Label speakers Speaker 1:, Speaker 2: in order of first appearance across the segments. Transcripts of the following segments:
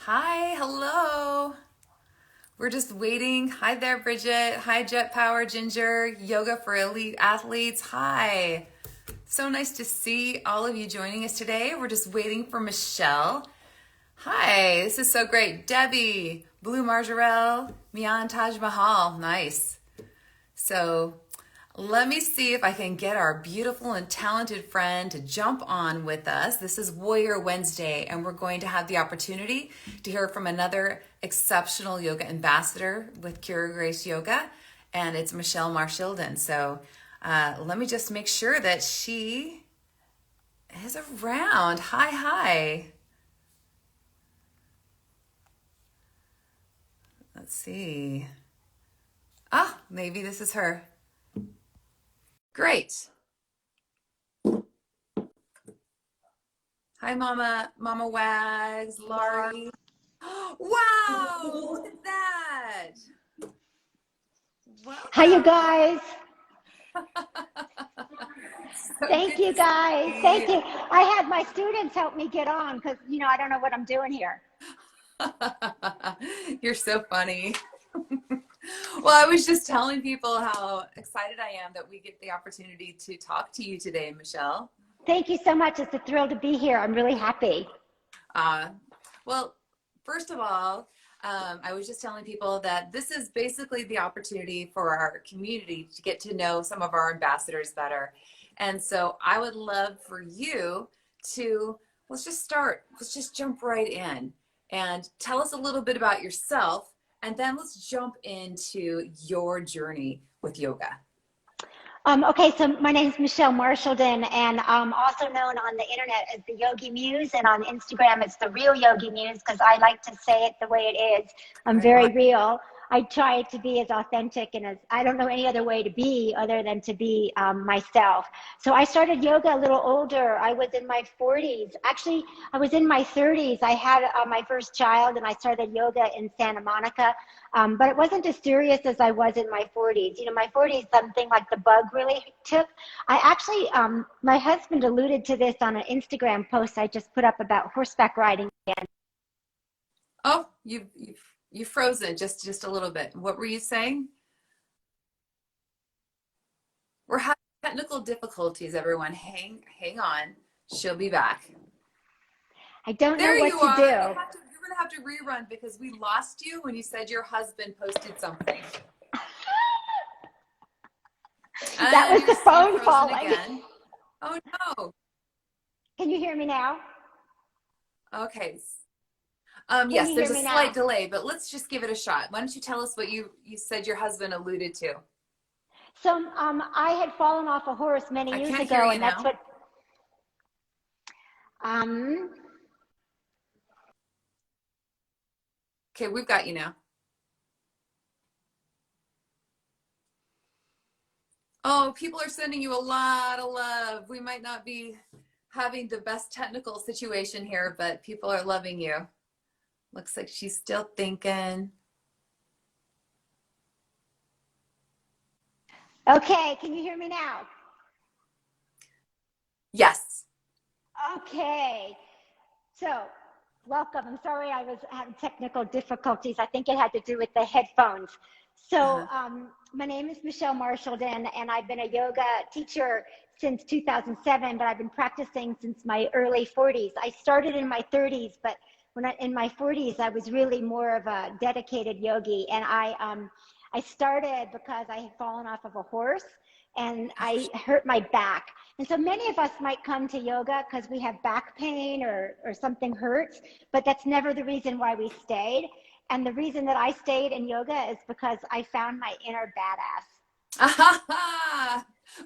Speaker 1: Hi, hello. We're just waiting. Hi there, Bridget. Hi, Jet Power Ginger. Yoga for Elite Athletes. Hi. So nice to see all of you joining us today. We're just waiting for Michelle. Hi, this is so great. Debbie, Blue Marjarell, Mian Taj Mahal. Nice. So let me see if I can get our beautiful and talented friend to jump on with us. This is Warrior Wednesday, and we're going to have the opportunity to hear from another exceptional yoga ambassador with Cura Grace Yoga, and it's Michelle Marchildon. So let me just make sure that she is around. Hi, hi. Let's see. Ah, maybe this is her. Great. Hi, Mama Wags, Laurie. Wow, look at that.
Speaker 2: Hi, you
Speaker 1: Welcome.
Speaker 2: guys.
Speaker 1: So
Speaker 2: Thank
Speaker 1: good
Speaker 2: you,
Speaker 1: to
Speaker 2: guys.
Speaker 1: see
Speaker 2: Thank you. I had my students help me get on because, I don't know what I'm doing here.
Speaker 1: you. You're so funny. Well, I was just telling people how excited I am that we get the opportunity to talk to you today, Michelle.
Speaker 2: Thank you so much. It's a thrill to be here. I'm really happy.
Speaker 1: Uh, well, first of all, I was just telling people that this is basically the opportunity for our community to get to know some of our ambassadors better. And so I would love for you to, let's just start, let's just jump right in and tell us a little bit about yourself. And then let's jump into your journey with yoga.
Speaker 2: Okay, so my name is Michelle Marchildon, and I'm also known on the internet as the Yogi Muse, and on Instagram it's the Real Yogi Muse because I like to say it the way it is. I'm
Speaker 1: Right on.
Speaker 2: very real. I try to be as authentic and as I don't know any other way to be other than to be myself. So I started yoga a little older. I was in my 40s. Actually, I was in my 30s. I had my first child, and I started yoga in Santa Monica. But it wasn't as serious as I was in my 40s. My 40s, something like the bug really took. I actually, my husband alluded to this on an Instagram post I just put up about horseback riding again.
Speaker 1: Oh, you've frozen just a little bit. What were you saying? We're having technical difficulties, everyone. Hang on. She'll be back.
Speaker 2: I don't know
Speaker 1: There
Speaker 2: what
Speaker 1: you
Speaker 2: to
Speaker 1: are.
Speaker 2: do.
Speaker 1: You're gonna have to rerun because we lost you when you said your husband posted something.
Speaker 2: That
Speaker 1: And
Speaker 2: was the
Speaker 1: you're
Speaker 2: phone
Speaker 1: frozen
Speaker 2: falling.
Speaker 1: again. Oh no.
Speaker 2: Can you hear me now?
Speaker 1: Okay.
Speaker 2: Can
Speaker 1: Yes,
Speaker 2: you
Speaker 1: there's
Speaker 2: hear
Speaker 1: a
Speaker 2: me
Speaker 1: slight
Speaker 2: now?
Speaker 1: delay, but let's just give it a shot. Why don't you tell us what you said your husband alluded to?
Speaker 2: So I had fallen off a horse
Speaker 1: I
Speaker 2: many years
Speaker 1: can't hear
Speaker 2: ago,
Speaker 1: you
Speaker 2: and that's
Speaker 1: now.
Speaker 2: what. Um,
Speaker 1: Okay, we've got you now. Oh, people are sending you a lot of love. We might not be having the best technical situation here, but people are loving you. Looks like she's still thinking.
Speaker 2: okay, can you hear me now?
Speaker 1: Yes.
Speaker 2: Okay. So, welcome. I'm sorry I was having technical difficulties. I think it had to do with the headphones. So,
Speaker 1: Uh-huh.
Speaker 2: my name is Michelle Marchildon, and I've been a yoga teacher since 2007, but I've been practicing since my early 40s. I started in my 30s, but in my 40s, I was really more of a dedicated yogi, and I started because I had fallen off of a horse and I hurt my back. And so many of us might come to yoga because we have back pain or something hurts, but that's never the reason why we stayed. And the reason that I stayed in yoga is because I found my inner badass.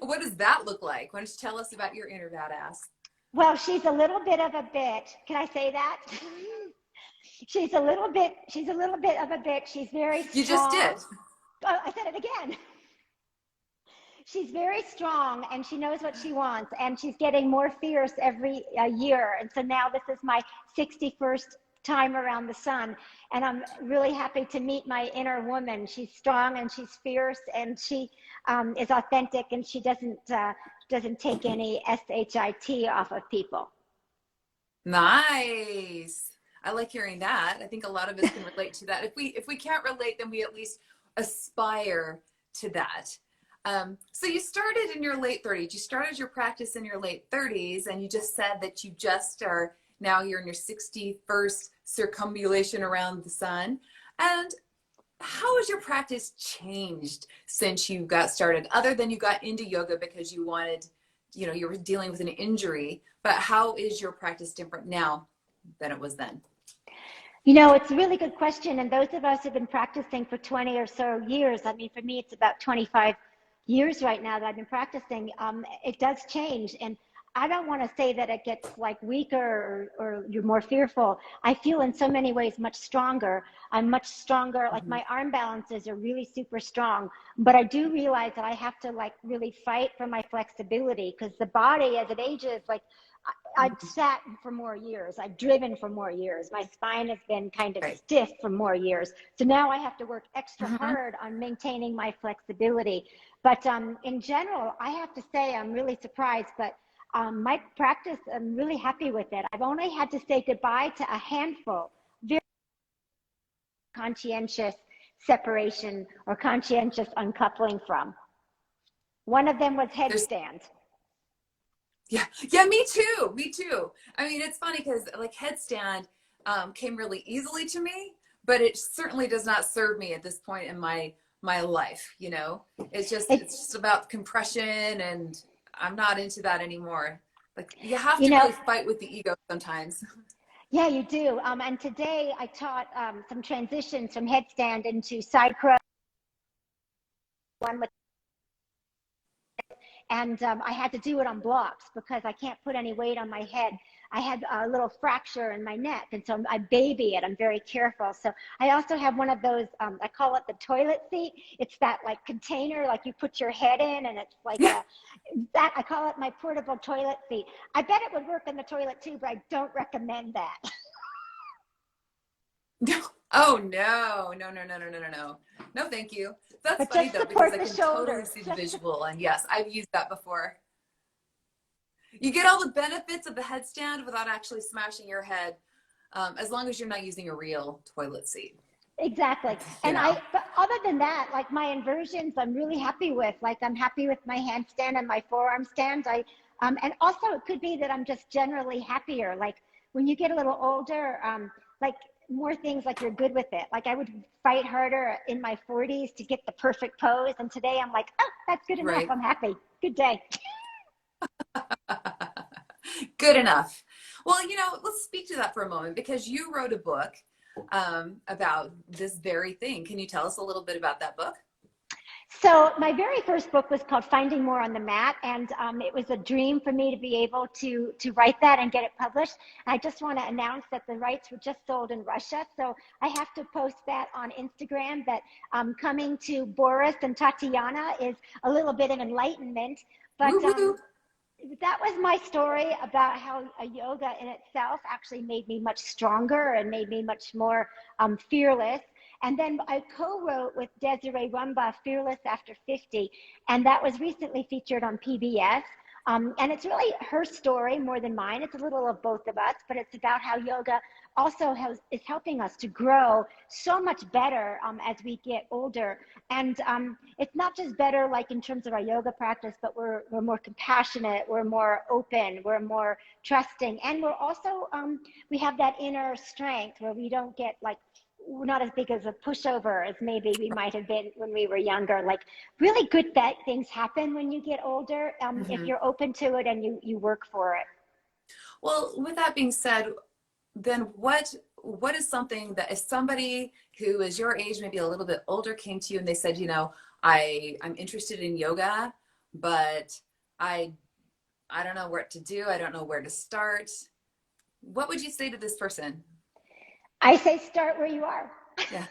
Speaker 1: What does that look like? Why don't you tell us about your inner badass?
Speaker 2: Well, she's a little bit of a bitch. Can I say that? She's a little bit of a bitch. She's very
Speaker 1: You just
Speaker 2: strong.
Speaker 1: did.
Speaker 2: Oh, I said it again. She's very strong and she knows what she wants, and she's getting more fierce every year. And so now this is my 61st time around the sun, and I'm really happy to meet my inner woman. She's strong and she's fierce, and she is authentic, and she doesn't take any shit off of people.
Speaker 1: Nice. I like hearing that. I think a lot of us can relate to that. If we can't relate, then we at least aspire to that. So you started in your late 30s. You started your practice in your late 30s, and you just said that you just are now you're in your 61st circumambulation around the sun. And how has your practice changed since you got started, other than you got into yoga because you wanted, you were dealing with an injury, but how is your practice different now than it was then?
Speaker 2: It's a really good question. And those of us who've been practicing for 20 or so years, I mean, for me, it's about 25 years right now that I've been practicing. It does change. And I don't want to say that it gets like weaker or you're more fearful. I feel in so many ways much stronger. I'm much stronger. Like my arm balances are really super strong. But I do realize that I have to like really fight for my flexibility, because the body as it ages, like I've sat for more years. I've driven for more years. My spine has been kind of stiff for more years. So now I have to work extra hard on maintaining my flexibility. But in general, I have to say I'm really surprised. But my practice, I'm really happy with it. I've only had to say goodbye to a handful, very conscientious separation or conscientious uncoupling from. One of them was headstand.
Speaker 1: Yeah, me too. I mean, it's funny because like headstand came really easily to me, but it certainly does not serve me at this point in my life. It's just about compression, and I'm not into that anymore. Like you have to really fight with the ego sometimes.
Speaker 2: Yeah, you do. And today I taught some transitions from headstand into side crow. One with And I had to do it on blocks because I can't put any weight on my head. I had a little fracture in my neck, and so I baby it. I'm very careful. So I also have one of those, I call it the toilet seat. It's that like container, like you put your head in, and it's like that. I call it my portable toilet seat. I bet it would work in the toilet too, but I don't recommend that.
Speaker 1: Oh no. No, thank you. That's
Speaker 2: but
Speaker 1: funny though, because I can totally
Speaker 2: shoulders.
Speaker 1: see the visual. And yes, I've used that before. You get all the benefits of the headstand without actually smashing your head, as long as you're not using a real toilet seat.
Speaker 2: Exactly. And but other than that, like my inversions, I'm really happy with. Like I'm happy with my handstand and my forearm stand. And also it could be that I'm just generally happier. Like when you get a little older, like more things, like you're good with it. Like I would fight harder in my 40s to get the perfect pose. And today I'm like, oh, that's good enough. I'm happy. Good day.
Speaker 1: Good enough. Well, let's speak to that for a moment, because you wrote a book about this very thing. Can you tell us a little bit about that book?
Speaker 2: So my very first book was called Finding More on the Mat, and it was a dream for me to be able to write that and get it published. I just want to announce that the rights were just sold in Russia, so I have to post that on Instagram, that coming to Boris and Tatiana is a little bit of enlightenment. But that was my story about how a yoga in itself actually made me much stronger and made me much more fearless. And then I co-wrote with Desiree Rumba, Fearless After 50, and that was recently featured on PBS. And it's really her story more than mine. It's a little of both of us, but it's about how yoga also is helping us to grow so much better as we get older. And it's not just better like in terms of our yoga practice, but we're more compassionate, we're more open, we're more trusting, and we're also, we have that inner strength where we don't get like, we're not as big as a pushover as maybe we might have been when we were younger. Like really good things happen when you get older, if you're open to it and you work for it.
Speaker 1: Well, with that being said, then what is something that if somebody who is your age, maybe a little bit older, came to you and they said, I'm interested in yoga, but I don't know what to do. I don't know where to start. What would you say to this person?
Speaker 2: I say start where you are.
Speaker 1: Yeah.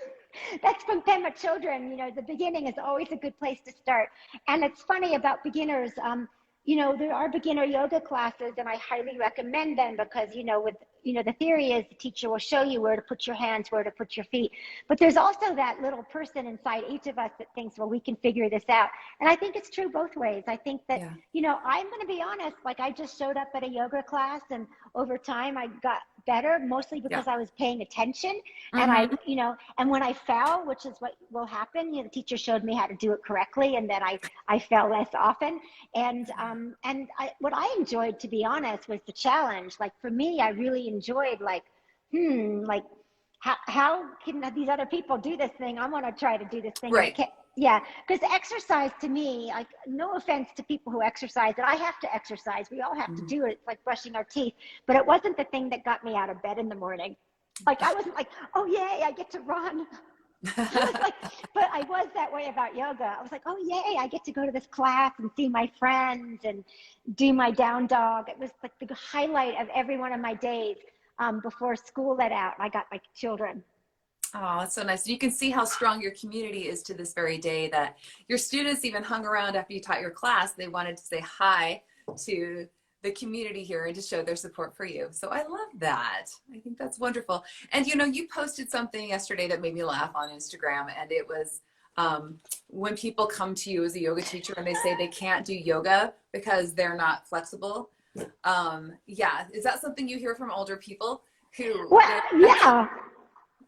Speaker 2: That's from Pema Children. The beginning is always a good place to start. And it's funny about beginners. There are beginner yoga classes, and I highly recommend them because, with the theory is the teacher will show you where to put your hands, where to put your feet. But there's also that little person inside each of us that thinks, well, we can figure this out. And I think it's true both ways. I think that, I'm going to be honest, like I just showed up at a yoga class and over time I got better, mostly because I was paying attention. And and when I fell, which is what will happen, the teacher showed me how to do it correctly. And then I fell less often. And what I enjoyed, to be honest, was the challenge. Like for me, I really enjoyed how can these other people do this thing? I want to try to do this thing.
Speaker 1: Right.
Speaker 2: Yeah, because exercise to me, like, no offense to people who exercise, and I have to exercise. We all have to do it. It's like brushing our teeth. But it wasn't the thing that got me out of bed in the morning. Like, I wasn't like, oh, yay, I get to run. But I was that way about yoga. I was like, oh, yay, I get to go to this class and see my friends and do my down dog. It was like the highlight of every one of my days before school let out. I got my children.
Speaker 1: Oh, that's so nice. You can see how strong your community is to this very day, that your students even hung around after you taught your class. They wanted to say hi to the community here and to show their support for you. So I love that. I think that's wonderful. And you posted something yesterday that made me laugh on Instagram, and it was when people come to you as a yoga teacher and they say they can't do yoga because they're not flexible. Is that something you hear from older people who?
Speaker 2: Well, yeah.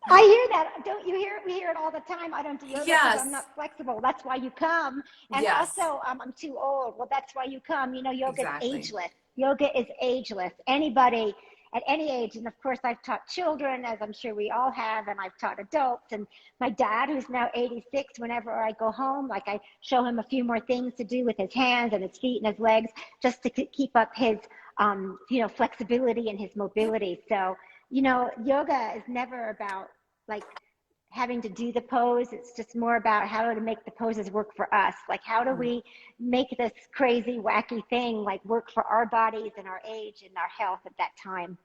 Speaker 2: I hear that. Don't you hear it? We hear it all the time. I don't do yoga because I'm not flexible. That's why you come. And also, I'm too old. Well, that's why you come. Yoga is ageless. Yoga is ageless. Anybody at any age. And of course, I've taught children, as I'm sure we all have, and I've taught adults. And my dad, who's now 86, whenever I go home, like I show him a few more things to do with his hands and his feet and his legs, just to keep up his, flexibility and his mobility. So, yoga is never about like having to do the pose. It's just more about how to make the poses work for us. Like, how do we make this crazy, wacky thing like work for our bodies and our age and our health at that time?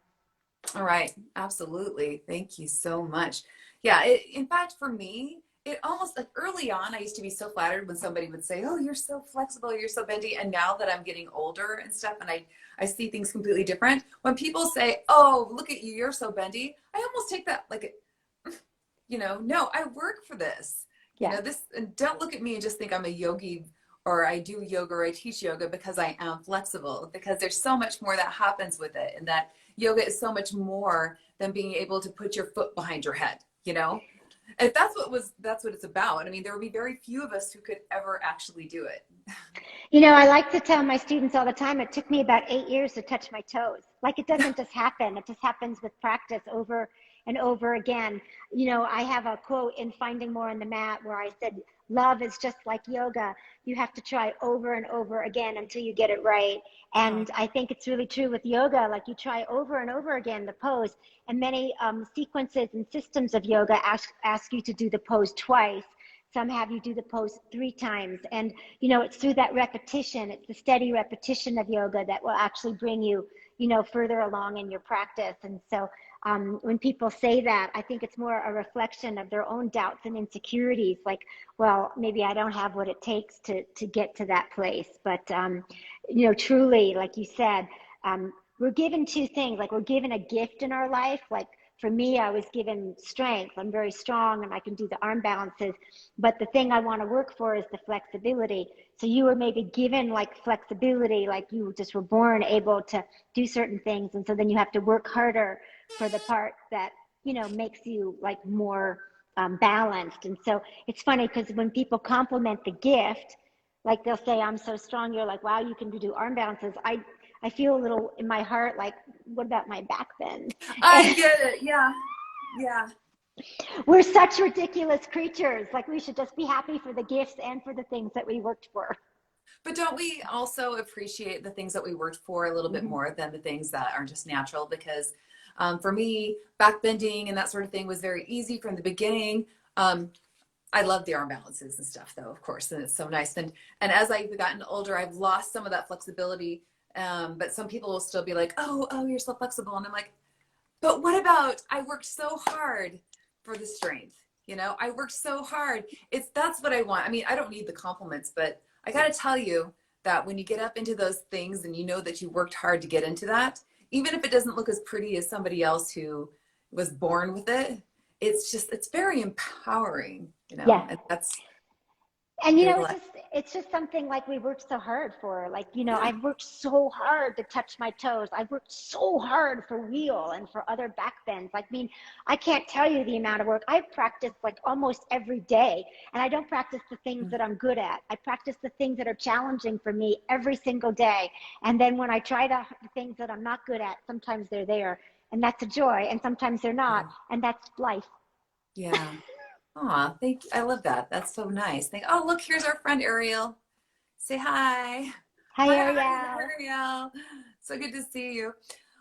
Speaker 1: All right. Absolutely. Thank you so much. Yeah. In fact, for me, it almost like early on, I used to be so flattered when somebody would say, oh, you're so flexible, you're so bendy. And now that I'm getting older and stuff, and I see things completely different. When people say, oh, look at you, you're so bendy, I almost take that like, no, I work for this. And don't look at me and just think I'm a yogi or I do yoga or I teach yoga because I am flexible, because there's so much more that happens with it. And that yoga is so much more than being able to put your foot behind your head, And that's what it's about. I mean, there would be very few of us who could ever actually do it.
Speaker 2: I like to tell my students all the time, it took me about 8 years to touch my toes. Like, it doesn't just happen. It just happens with practice over and over again. I have a quote in Finding More on the Mat where I said, love is just like yoga. You have to try over and over again until you get it right. And I think it's really true with yoga. Like, you try over and over again the pose, and many sequences and systems of yoga ask you to do the pose twice. Some have you do the pose 3 times. And, it's through that repetition, it's the steady repetition of yoga that will actually bring you, further along in your practice. And so when people say that, I think it's more a reflection of their own doubts and insecurities. Like, well, maybe I don't have what it takes to get to that place. But, truly, like you said, we're given 2 things. Like, we're given a gift in our life. Like, for me, I was given strength. I'm very strong and I can do the arm balances. But the thing I want to work for is the flexibility. So you were maybe given like flexibility, like you just were born able to do certain things. And so then you have to work harder for the part that, makes you like more balanced. And so it's funny because when people compliment the gift, like they'll say, I'm so strong. You're like, wow, you can do arm balances. I feel a little in my heart, like, what about my back bend?
Speaker 1: I get it. Yeah. Yeah.
Speaker 2: We're such ridiculous creatures. Like, we should just be happy for the gifts and for the things that we worked for.
Speaker 1: But don't we also appreciate the things that we worked for a little bit more than the things that are just natural? Because for me, back bending and that sort of thing was very easy from the beginning. I love the arm balances and stuff, though, of course, and it's so nice. And as I've gotten older, I've lost some of that flexibility. But some people will still be like, oh, you're so flexible. And I'm like, but what about, I worked so hard for the strength. I worked so hard. That's what I want. I mean, I don't need the compliments, but I got to tell you that when you get up into those things and that you worked hard to get into that, even if it doesn't look as pretty as somebody else who was born with it, it's very empowering, you know,
Speaker 2: Yeah.
Speaker 1: and that's
Speaker 2: And
Speaker 1: you're
Speaker 2: it's just something like we worked so hard for. Like,
Speaker 1: yeah.
Speaker 2: I've worked so hard to touch my toes. I've worked so hard for wheel and for other back bends. Like, I mean, I can't tell you the amount of work I've practiced like almost every day. And I don't practice the things that I'm good at. I practice the things that are challenging for me every single day. And then when I try the things that I'm not good at, sometimes they're there, and that's a joy. And sometimes they're not, and that's life.
Speaker 1: Yeah. Aw, thank you. I love that. That's so nice. Oh, look, here's our friend Ariel. Say hi.
Speaker 2: Hi,
Speaker 1: Hi,
Speaker 2: Ariel.
Speaker 1: Ariel. So good to see you.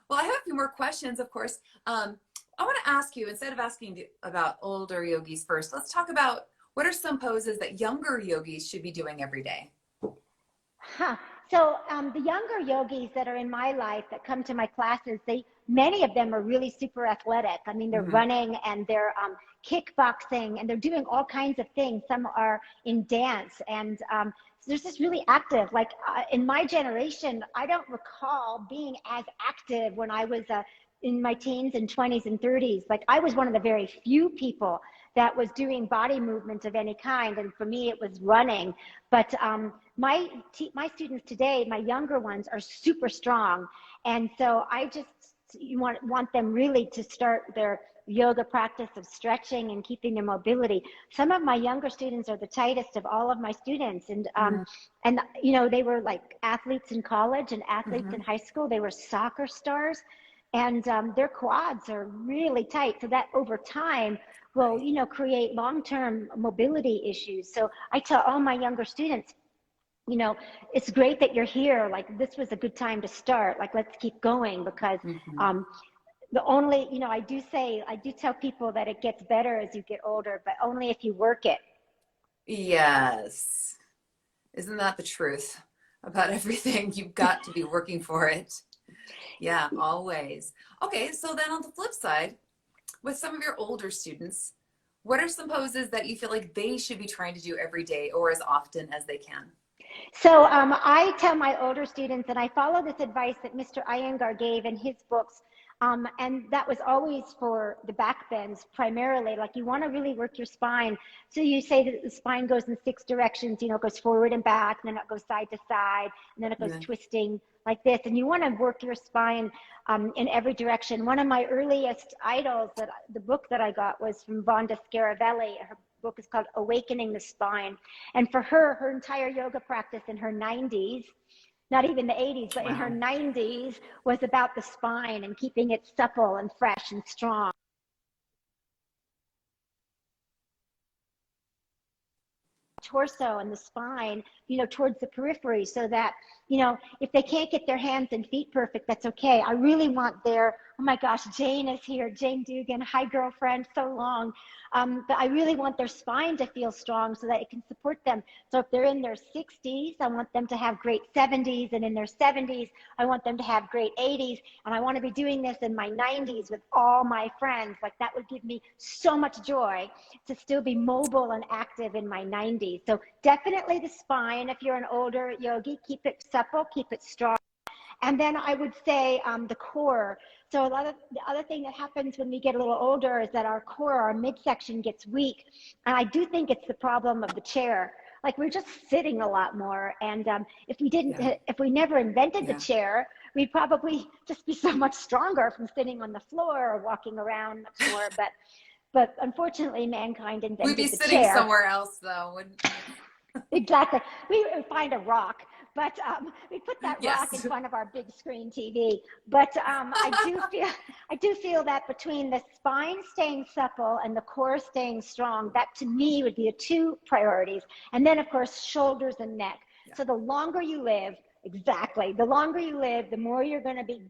Speaker 1: Well, I have a few more questions, of course. I want to ask you, instead of asking about older yogis first, let's talk about what are some poses that younger yogis should be doing every day?
Speaker 2: Huh. So the younger yogis that are in my life that come to my classes, many of them are really super athletic. I mean, they're
Speaker 1: Mm-hmm.
Speaker 2: running and they're kickboxing and they're doing all kinds of things. Some are in dance and so they're just really active. Like in my generation, I don't recall being as active when I was in my teens and 20s and 30s. Like I was one of the very few people that was doing body movement of any kind. And for me, it was running. But my students today, my younger ones, are super strong. And so I just want them really to start their yoga practice of stretching and keeping their mobility. Some of my younger students are the tightest of all of my students. And they were like athletes in college and athletes
Speaker 1: Mm-hmm.
Speaker 2: in high school. They were soccer stars. And their quads are really tight. So that over time will, create long-term mobility issues. So I tell all my younger students, it's great that you're here. Like this was a good time to start. Like, let's keep going because
Speaker 1: Mm-hmm.
Speaker 2: the only, I do tell people that it gets better as you get older, but only if you work it.
Speaker 1: Yes. Isn't that the truth about everything? You've got to be working for it. Yeah, always. Okay, so then on the flip side, with some of your older students, what are some poses that you feel like they should be trying to do every day or as often as they can?
Speaker 2: So I tell my older students, and I follow this advice that Mr. Iyengar gave in his books, and that was always for the back bends primarily. Like you want to really work your spine. So you say that the spine goes in 6 directions, it goes forward and back, and then it goes side to side, and then it goes
Speaker 1: Yeah.
Speaker 2: twisting like this. And you want to work your spine in every direction. One of my earliest idols, the book that I got was from Vonda Scaravelli. Her book is called Awakening the Spine. And for her entire yoga practice in her 90s, not even the 80s, but in her
Speaker 1: Wow.
Speaker 2: 90s was about the spine and keeping it supple and fresh and strong. Torso and the spine, towards the periphery so that, if they can't get their hands and feet perfect, that's okay. I really want oh my gosh, Jane is here. Jane Dugan. Hi, girlfriend. So long. But I really want their spine to feel strong so that it can support them. So if they're in their 60s, I want them to have great 70s. And in their 70s, I want them to have great 80s. And I want to be doing this in my 90s with all my friends. Like that would give me so much joy to still be mobile and active in my 90s. So definitely the spine. If you're an older yogi, keep it supple, keep it strong. And then I would say the core. So the other thing that happens when we get a little older is that our core, our midsection gets weak. And I do think it's the problem of the chair. Like we're just sitting a lot more. And if we never invented the
Speaker 1: Yeah.
Speaker 2: chair, we'd probably just be so much stronger from sitting on the floor or walking around much more. But unfortunately, mankind
Speaker 1: We'd be
Speaker 2: invented the
Speaker 1: sitting
Speaker 2: chair.
Speaker 1: somewhere else though, wouldn't we?
Speaker 2: Exactly. We would find a rock, but we put that rock in
Speaker 1: Yes.
Speaker 2: front of our big screen TV. But I do feel that between the spine staying supple and the core staying strong, that to me would be the 2 priorities. And then of course, shoulders and neck.
Speaker 1: Yeah.
Speaker 2: So the longer you live, exactly. The longer you live, the more you're going to be,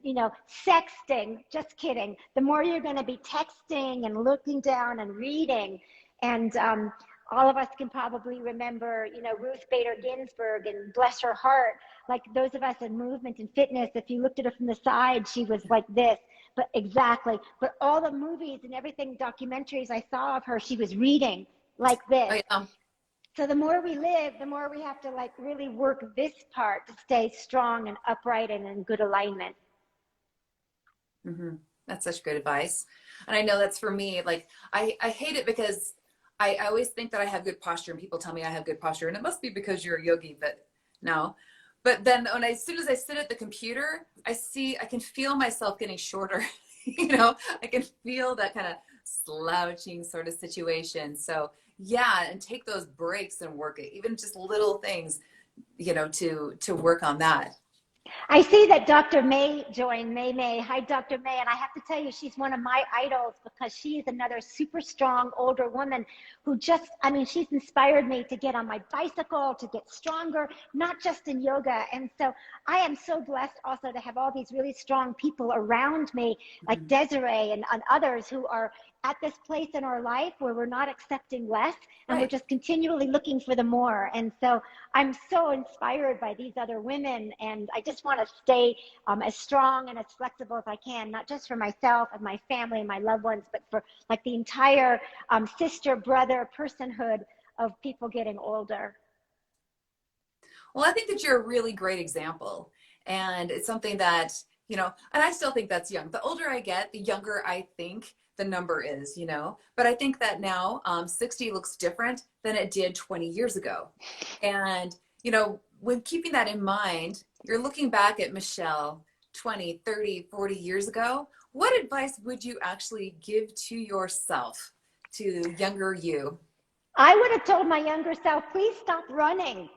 Speaker 2: sexting. Just kidding. The more you're going to be texting and looking down and reading. And all of us can probably remember, Ruth Bader Ginsburg and bless her heart, like those of us in movement and fitness, if you looked at her from the side, she was like this, but exactly. But all the movies and everything, documentaries I saw of her, she was reading like this.
Speaker 1: Oh, yeah.
Speaker 2: So the more we live, the more we have to like really work this part to stay strong and upright and in good alignment.
Speaker 1: Hmm. That's such good advice. And I know that's for me. Like, I hate it because I always think that I have good posture and people tell me I have good posture. And it must be because you're a yogi, but no. But then as soon as I sit at the computer, I can feel myself getting shorter. I can feel that kind of slouching sort of situation. So yeah, and take those breaks and work it, even just little things, to work on that.
Speaker 2: I see that Dr. May joined, May. Hi, Dr. May. And I have to tell you, she's one of my idols because she is another super strong older woman who she's inspired me to get on my bicycle, to get stronger, not just in yoga. And so I am so blessed also to have all these really strong people around me, like Desiree and others who are at this place in our life where we're not accepting less and we're
Speaker 1: Right.
Speaker 2: just continually looking for the more. And so I'm so inspired by these other women, and I just want to stay as strong and as flexible as I can, not just for myself and my family and my loved ones, but for like the entire sister, brother, personhood of people getting older.
Speaker 1: Well, I think that you're a really great example. And it's something that, and I still think that's young. The older I get, the younger I think the number is. But I think that now 60 looks different than it did 20 years ago. And, when keeping that in mind, you're looking back at Michelle 20, 30, 40 years ago. What advice would you actually give to yourself, to younger you?
Speaker 2: I would have told my younger self, please stop running.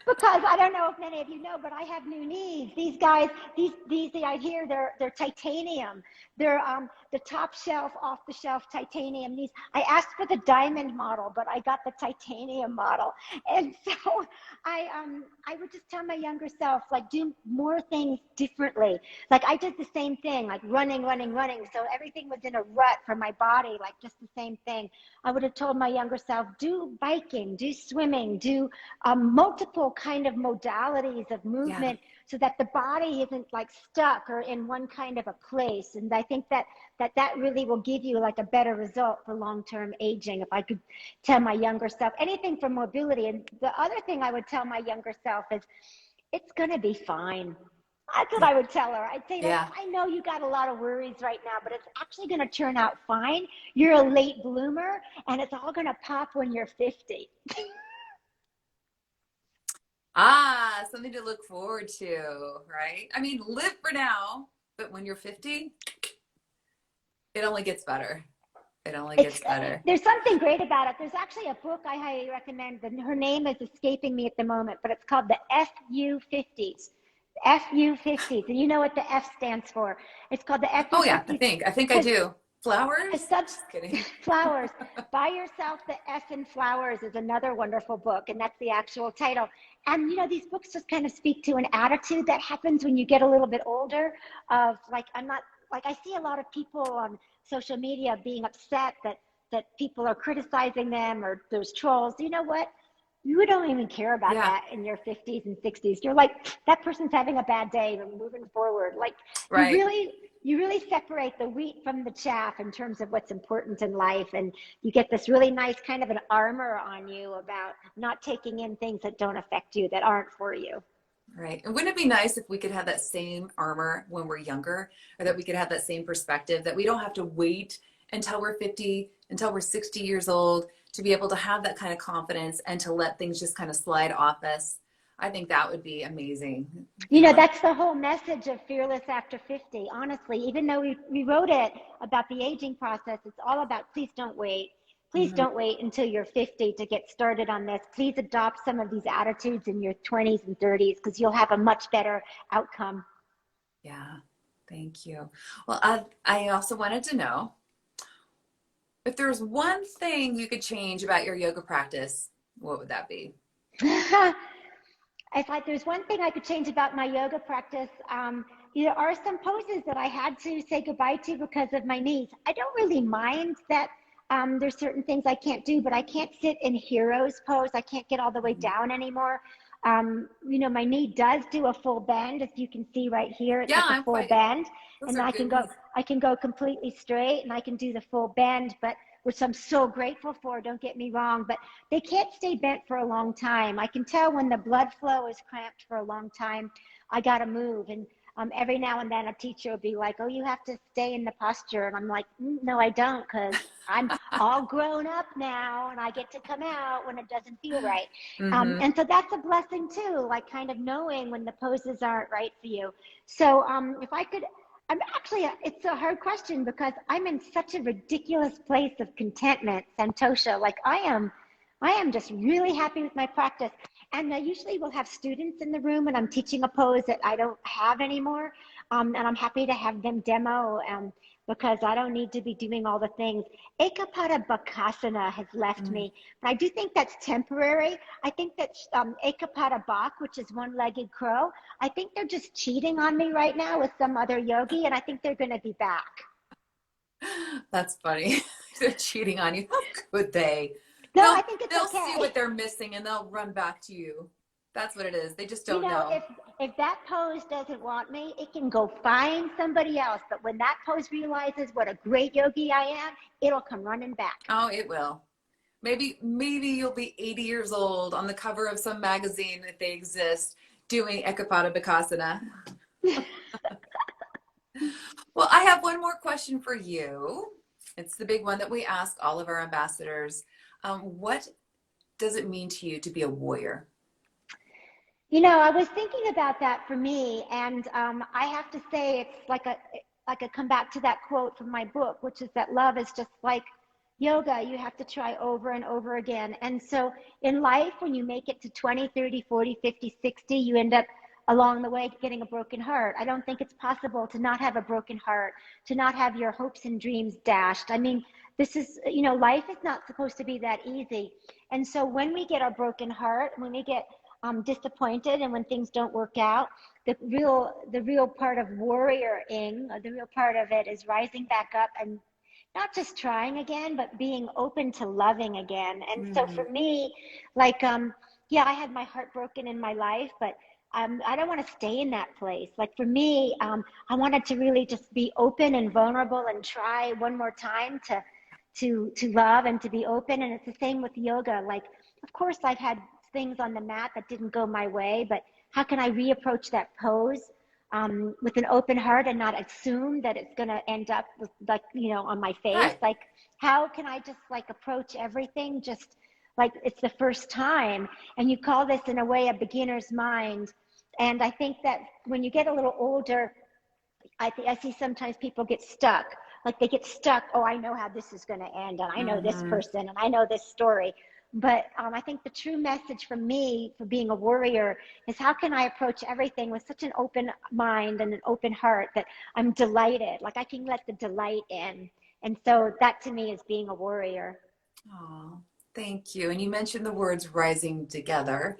Speaker 2: Because I don't know if many of you know, but I have new knees. These guys, these I hear they're titanium. They're the top shelf, off the shelf titanium knees. I asked for the diamond model, but I got the titanium model. And so I would just tell my younger self, like, do more things differently. Like I did the same thing, like running. So everything was in a rut for my body, like just the same thing. I would have told my younger self, do biking, do swimming, do multiple kind of modalities of
Speaker 1: Yeah.
Speaker 2: movement so that the body isn't like stuck or in one kind of a place. And I think that really will give you like a better result for long-term aging. If I could tell my younger self anything for mobility. And the other thing I would tell my younger self is it's going to be fine. That's what
Speaker 1: Yeah.
Speaker 2: I would tell her. I'd say that
Speaker 1: Yeah.
Speaker 2: I know you got a lot of worries right now, but it's actually going to turn out fine. You're a late bloomer and it's all going to pop when you're 50.
Speaker 1: Ah, something to look forward to, right? I mean, live for now, but when you're 50, it only gets better. It only
Speaker 2: It's
Speaker 1: gets better.
Speaker 2: there's something great about it. There's actually a book I highly recommend, and her name is escaping me at the moment, but it's called the FU50s. FU50s, and you know what the F stands for. It's called the
Speaker 1: Oh yeah, I
Speaker 2: FU50s
Speaker 1: think. I think I
Speaker 2: because
Speaker 1: do.
Speaker 2: because
Speaker 1: Flowers?
Speaker 2: such
Speaker 1: Just kidding.
Speaker 2: flowers. Buy yourself the F in Flowers is another wonderful book, and that's the actual title. And these books just kind of speak to an attitude that happens when you get a little bit older. Of like, I'm not like I see a lot of people on social media being upset that people are criticizing them or there's trolls. You know what? You don't even care about
Speaker 1: Yeah,
Speaker 2: that in your 50s and 60s. You're like, that person's having a bad day. We're moving forward. Like you
Speaker 1: right.
Speaker 2: really, you really separate the wheat from the chaff in terms of what's important in life. And you get this really nice kind of an armor on you about not taking in things that don't affect you, that aren't for you.
Speaker 1: Right. And wouldn't it be nice if we could have that same armor when we're younger, or that we could have that same perspective, that we don't have to wait until we're 50, until we're 60 years old to be able to have that kind of confidence and to let things just kind of slide off us. I think that would be amazing.
Speaker 2: That's the whole message of Fearless After 50. Honestly, even though we wrote it about the aging process, it's all about please don't wait. Please
Speaker 1: Mhm.
Speaker 2: don't wait until you're 50 to get started on this. Please adopt some of these attitudes in your 20s and 30s because you'll have a much better outcome.
Speaker 1: Yeah. Thank you. Well, I also wanted to know if there's one thing you could change about your yoga practice, what would that be?
Speaker 2: If there's one thing I could change about my yoga practice, there are some poses that I had to say goodbye to because of my knees. I don't really mind that there's certain things I can't do, but I can't sit in hero's pose. I can't get all the way
Speaker 1: Mhm.
Speaker 2: down anymore. My knee does do a full bend, as you can see right here. It's
Speaker 1: Yeah,
Speaker 2: like a
Speaker 1: I'm
Speaker 2: full
Speaker 1: quite,
Speaker 2: bend,
Speaker 1: those
Speaker 2: and
Speaker 1: are good knees.
Speaker 2: I can go completely straight, and I can do the full bend, but which I'm so grateful for. Don't get me wrong, but they can't stay bent for a long time. I can tell when the blood flow is cramped for a long time, I got to move. And every now and then a teacher will be like, oh, you have to stay in the posture. And I'm like, no, I don't, because I'm all grown up now and I get to come out when it doesn't feel right. And so that's a blessing too, like kind of knowing when the poses aren't right for you. So if I could, it's a hard question because I'm in such a ridiculous place of contentment, Santosha. Like I am just really happy with my practice. And I usually will have students in the room and I'm teaching a pose that I don't have anymore. And I'm happy to have them demo because I don't need to be doing all the things. Ekapada Bakasana has left me, but I do think that's temporary. I think that Ekapada Bak, which is one-legged crow, I think they're just cheating on me right now with some other yogi, and I think they're going to be back.
Speaker 1: That's funny. They're cheating on you. How could they?
Speaker 2: No, I think it's
Speaker 1: they'll
Speaker 2: okay.
Speaker 1: see what they're missing and they'll run back to you. That's what it is. They just don't know.
Speaker 2: If that pose doesn't want me, it can go find somebody else. But when that pose realizes what a great yogi I am, it'll come running back.
Speaker 1: Oh, it will. Maybe you'll be 80 years old on the cover of some magazine, if they exist, doing Ekapada Bakasana. Well, I have one more question for you. It's the big one that we ask all of our ambassadors. What does it mean to you to be a warrior?
Speaker 2: You know, I was thinking about that for me, and I have to say it's like a come back to that quote from my book, which is that love is just like yoga. You have to try over and over again. And so in life, when you make it to 20, 30, 40, 50, 60, you end up along the way getting a broken heart. I don't think it's possible to not have a broken heart, to not have your hopes and dreams dashed. I mean, this is, you know, life is not supposed to be that easy. And so when we get our broken heart, when we get disappointed and when things don't work out, the real part of warrioring, the real part of it is rising back up and not just trying again, but being open to loving again. And so for me, like, yeah, I had my heart broken in my life, but I don't want to stay in that place. Like for me, I wanted to really just be open and vulnerable and try one more time to love and to be open. And it's the same with yoga. Like, of course, I've had things on the mat that didn't go my way, but how can I reapproach that pose with an open heart and not assume that it's going to end up with, like, you know, on my face?
Speaker 1: Right.
Speaker 2: Like, how can I just like approach everything just like it's the first time? And you call this in a way a beginner's mind. And I think that when you get a little older, I see sometimes people get stuck. Like they get stuck. Oh, I know how this is going to end. And I know this person and I know this story. But I think the true message for me, for being a warrior, is how can I approach everything with such an open mind and an open heart that I'm delighted, like I can let the delight in. And so that to me is being a warrior.
Speaker 1: Oh, thank you. And you mentioned the words rising together.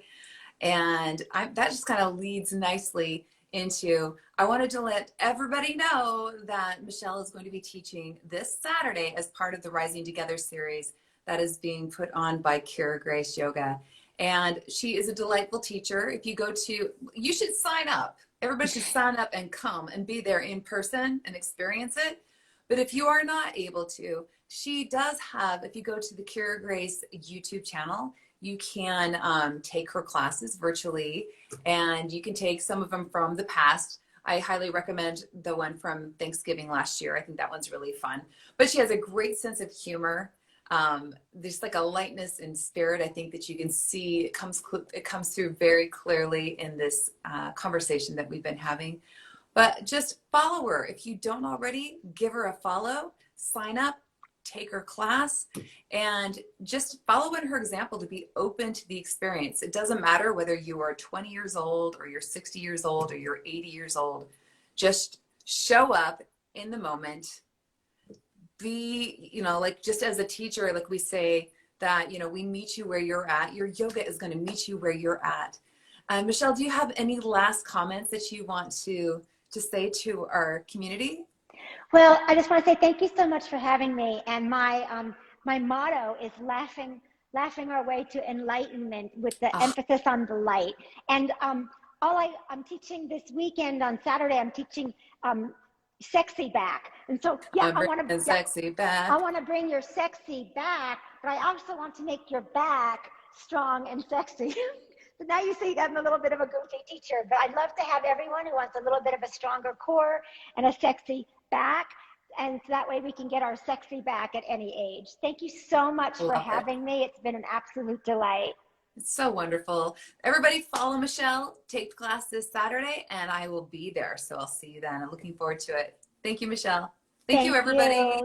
Speaker 1: And that just kind of leads nicely into, I wanted to let everybody know that Michelle is going to be teaching this Saturday as part of the Rising Together series that is being put on by Kira Grace Yoga. And she is a delightful teacher. If you go to, you should sign up. Everybody should sign up and come and be there in person and experience it. But if you are not able to, she does have, if you go to the Kira Grace YouTube channel, you can take her classes virtually, and you can take some of them from the past. I highly recommend the one from Thanksgiving last year. I think that one's really fun. But she has a great sense of humor. There's like a lightness in spirit, I think, that you can see. It comes through very clearly in this conversation that we've been having. But just follow her. If you don't already, give her a follow, sign up, take her class, and just follow in her example to be open to the experience. It doesn't matter whether you are 20 years old or you're 60 years old or you're 80 years old. Just show up in the moment. Be, you know, like just as a teacher, like we say that, you know, we meet you where you're at. Your yoga is going to meet you where you're at. Michelle, do you have any last comments that you want to say to our community?
Speaker 2: Well, I just want to say thank you so much for having me. And my motto is laughing our way to enlightenment with the emphasis on the light. And I'm teaching this weekend on Saturday. I'm teaching sexy back. And so, yeah, I want to
Speaker 1: sexy back.
Speaker 2: I want to bring your sexy back, but I also want to make your back strong and sexy. So now you see I'm a little bit of a goofy teacher, but I'd love to have everyone who wants a little bit of a stronger core and a sexy back. And so that way we can get our sexy back at any age. Thank you so much for having me. It's been an absolute delight.
Speaker 1: It's so wonderful. Everybody follow Michelle, take the class this Saturday, and I will be there. So I'll see you then. I'm looking forward to it. Thank you, Michelle. Thank you, everybody.